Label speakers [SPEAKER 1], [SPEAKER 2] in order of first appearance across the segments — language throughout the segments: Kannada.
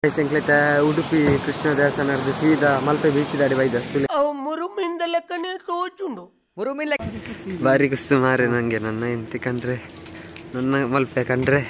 [SPEAKER 1] ಸಂಕ್ಲೇತ ಉಡುಪಿ ಕೃಷ್ಣ ದೇವಸ್ಥಾನದ ಸೀದಾ ಮಲ್ಪೆ ಬೀಚ್ ದಾಡಿ ಬೈದ
[SPEAKER 2] ಮುರುಮಿಂದ ಲೆಕ್ಕನೆ ತೋಚುಂಡು
[SPEAKER 1] ಮುರುಮಿಲ್ಲ ಬಾರಿ ಕುಸ್ತು ಮಾರೆ ನಂಗೆ ನನ್ನ ಹೆಂಡತಿ ಕಂಡ್ರೆ ನನ್ನ ಮಲ್ಪೆ ಕಂಡ್ರೆ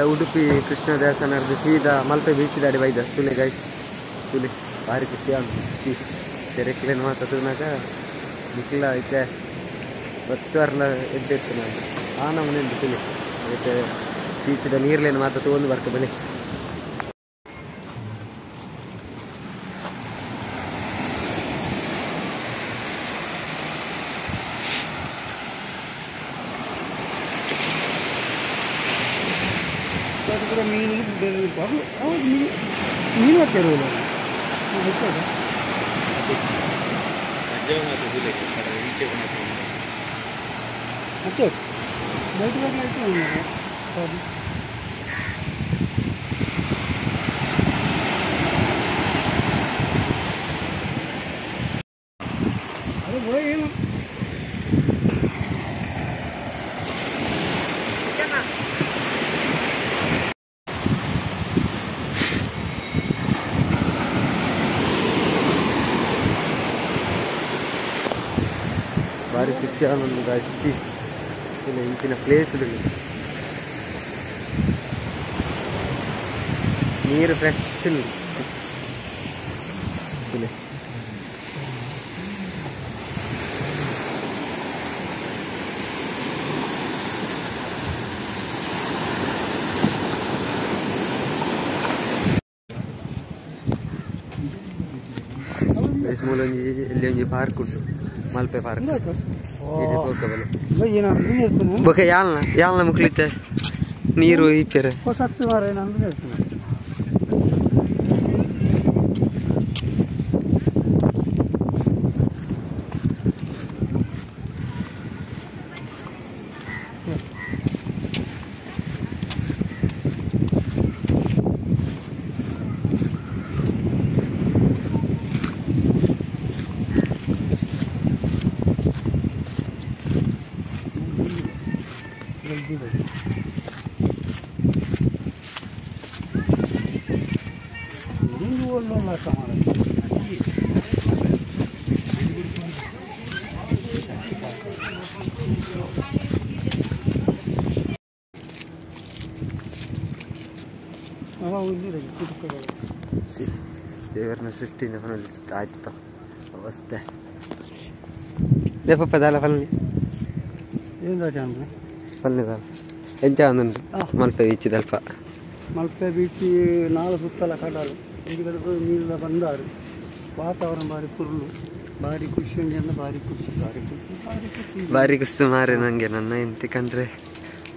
[SPEAKER 1] ಉಡುಪಿ ಕೃಷ್ಣ ದೇವಸ್ಥಾನದ ಸೀದಾ ಮಲ್ಪೆ ಬೀಚ್ ದಾಡಿ ಬೈದ ತುಲೆ ಗೈಸ್ ತುಲೆ ಭಾರಿ ಖುಷಿ ಖುಷಿ ತೆರೆಕ್ಲೇನು ಮಾತಾಡುವಾಗ ಬಿಕ್ಲ ಐತೆ ಬತ್ತುವರ್ಲ ಎದ್ದಿತ್ತು ನಾನು ಆ ನಮ್ಮನೆಂದು ತುಲೆ ಅದಕ್ಕೆ ಬೀಚದ ನೀರ್ಲೇನು ಮಾತಾಡು ಒಂದು ಬರ್ಕ ಬೆಲೆ
[SPEAKER 2] ಮೀನು ಮೀನು ಹಾಕಿರುವುದಿಲ್ಲ ಮತ್ತೆ ಅದು ಏನು
[SPEAKER 1] ಭಾರಿ ಖುಷಿ ಆನಂದ ಜಾಸ್ತಿ ಇಂಚಿನ ಪ್ಲೇಸ್ ನೀರು ಫ್ರೆಶ್ ಮೂಲೊಂಜಿ ಇಲ್ಲಿ ಒಂಜಿ ಪಾರ್ಕ್ ಉಂಟು ಮಲ್ಪೆ ಪಾರ್ಕ್ ಬೊಕ ಯಾಲ್ನ ಮುಕ್ಲಿತ್ತೆ ನೀರು ಇಪ್ಪೆರೆ ದೇವರನ್ನ ಸೃಷ್ಟಿಯಿಂದ ಆಯ್ತು ಅವಸ್ಥೆ ದೇಪಪ್ಪ ದಾಲ ಫಲ್ನಿ ಫಲ್ನಿ ದಾಲ ಎಂಚ ಒಂದುಂಟು ಮಲ್ಪೆ ಬೀಚ್ ದಲ್ಪ
[SPEAKER 2] ಮಲ್ಪೆ ಬೀಚ್ ನಾಳು ಸುತ್ತಲ ಕಡಲು ಇಂಡಿಗಡೆ ನೀರೆಲ್ಲ ಬಂದಾರು ವಾತಾವರಣ ಭಾರಿ ಕುರುಳು ಭಾರಿ ಖುಷಿ ಉಂಟು ಭಾರಿ ಖುಷಿ ಭಾರಿ ಖುಷಿ ಭಾರಿ ಖುಷಿ
[SPEAKER 1] ಭಾರಿ ಖುಷಿ ಮಾರೆ ನಂಗೆ ನನ್ನ ಹೆಂಡತಿ ಕಂಡ್ರೆ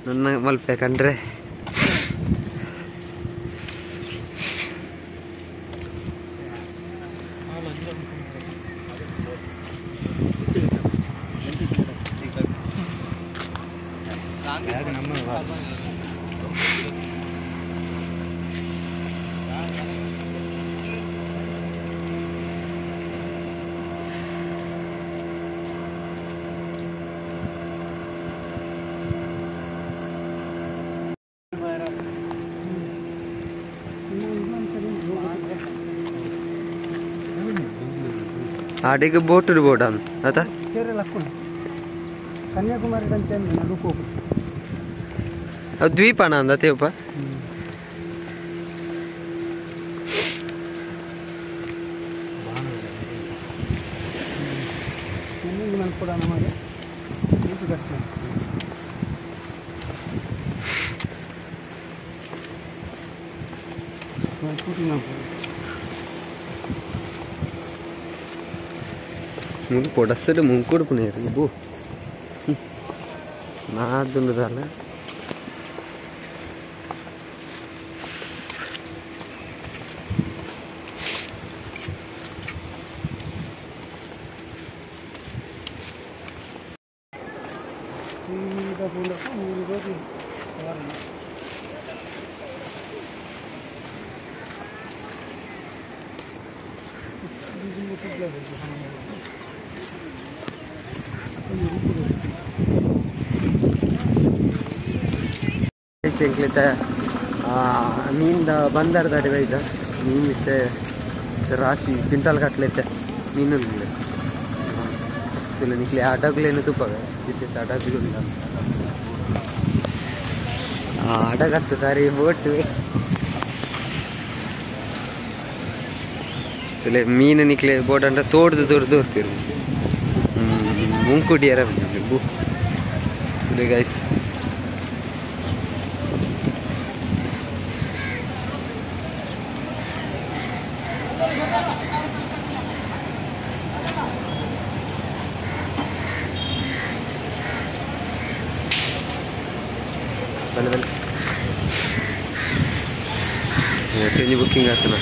[SPEAKER 1] ನನ್ನ ಮಲ್ಪೆ ಕಂಡ್ರೆ ಆಡಿಗೆ ಬೋಟ್ ಬೋಟ್ ಆತ
[SPEAKER 2] ಕನ್ಯಾಕುಮಾರಿ
[SPEAKER 1] ಅದು ದ್ವೀಪನ ಅಂದತೇವಪ್ಪ
[SPEAKER 2] ಕೂಡ ನಮಗೆ
[SPEAKER 1] ముందు పొడస్తాడు ముంకుడు పునేరు బో నాదుండదాల ಎಂಕ್ಲಿತ ಮೀನ್ದ ಬಂದರ್ದ ಅಡಿ ಬೈದ ಮೀನ್ ಇತ್ತೆ ರಾಶಿ ಕ್ವಿಂಟಲ್ ಕಟ್ಲೈತೆ ಮೀನು ನಿಕ್ಲೆ ಅಡಗ್ಲೇನು ತುಪ್ಪವೆ ಇತ್ತೆ ಅಡಗ್ಲಿಲ್ಲ ಅಡಗತ್ತು ಸಾರಿ ಓಟು ಮೀನು ನಿಕ್ಲೆ ಬೋಡಂಡ ತೋಡ್ದು ತೋರ್ತಿರು ಮುಂಕುಡಿಯರ ಗೈಸ್ ट्रेन बुकिंग आते ना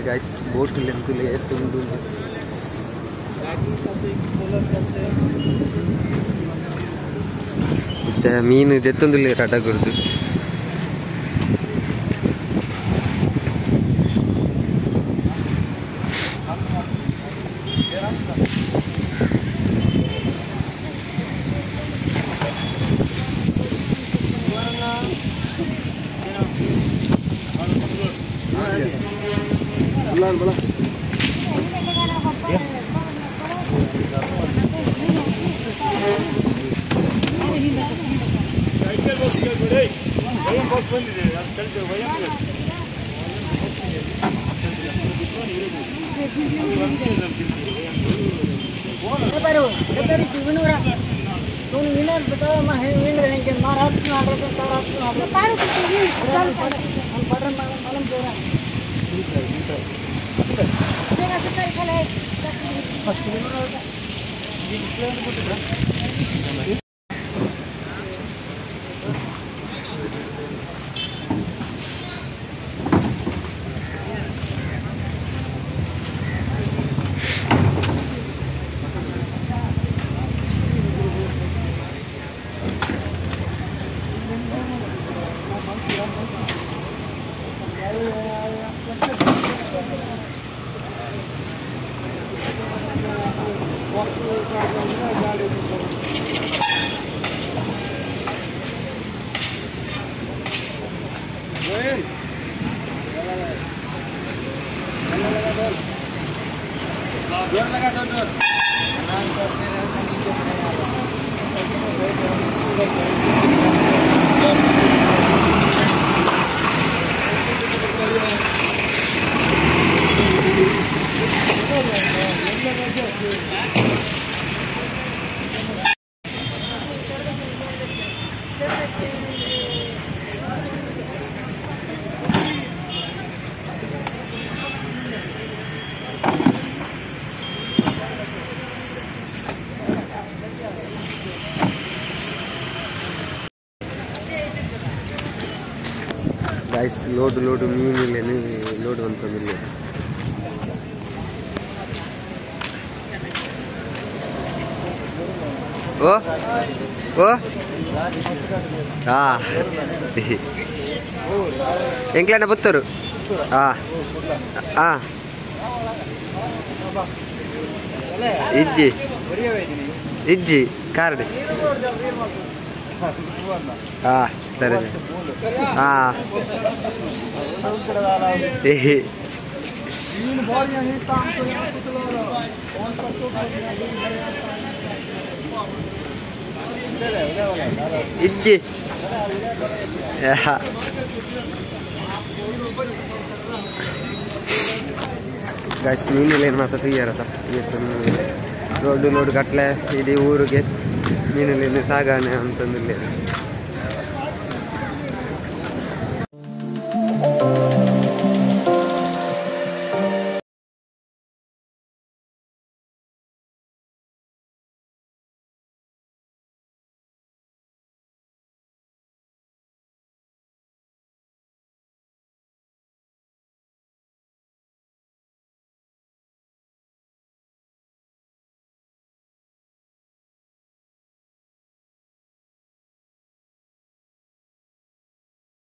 [SPEAKER 1] गाइस बोट ಮೀನು ಇದೆತ್ತೊಂದಿಲ್ಲ ರಟ ಕೊಡ್ದು गाइस लोड लोड मीन इल्लेनु लोड ಅಂತಂದಿಲ್ಲ ಓ ಓ ಹಾ ಎಂಕ್ಲನ ಬತ್ತರು ಹಾ ಹಾ ಇಜ್ಜಿ ಇಜ್ಜಿ ಕಾರ್ಡ್ ಹಾ ಸರಿ ಹಾ ಇಜ್ಜಿ ಗೈಸ್ ಮೀನಿಲ್ಲ ಏನು ಮಾತ್ರ ತೆಗಿಯಾರತ್ತ ರೋಡ್ ಲೋಡ್ ಕಟ್ಲೆ ಇಡೀ ಊರಿಗೆ ಮೀನಲ್ಲಿ ಸಾಗಣೆ ಅಂತಂದಿಲ್ಲ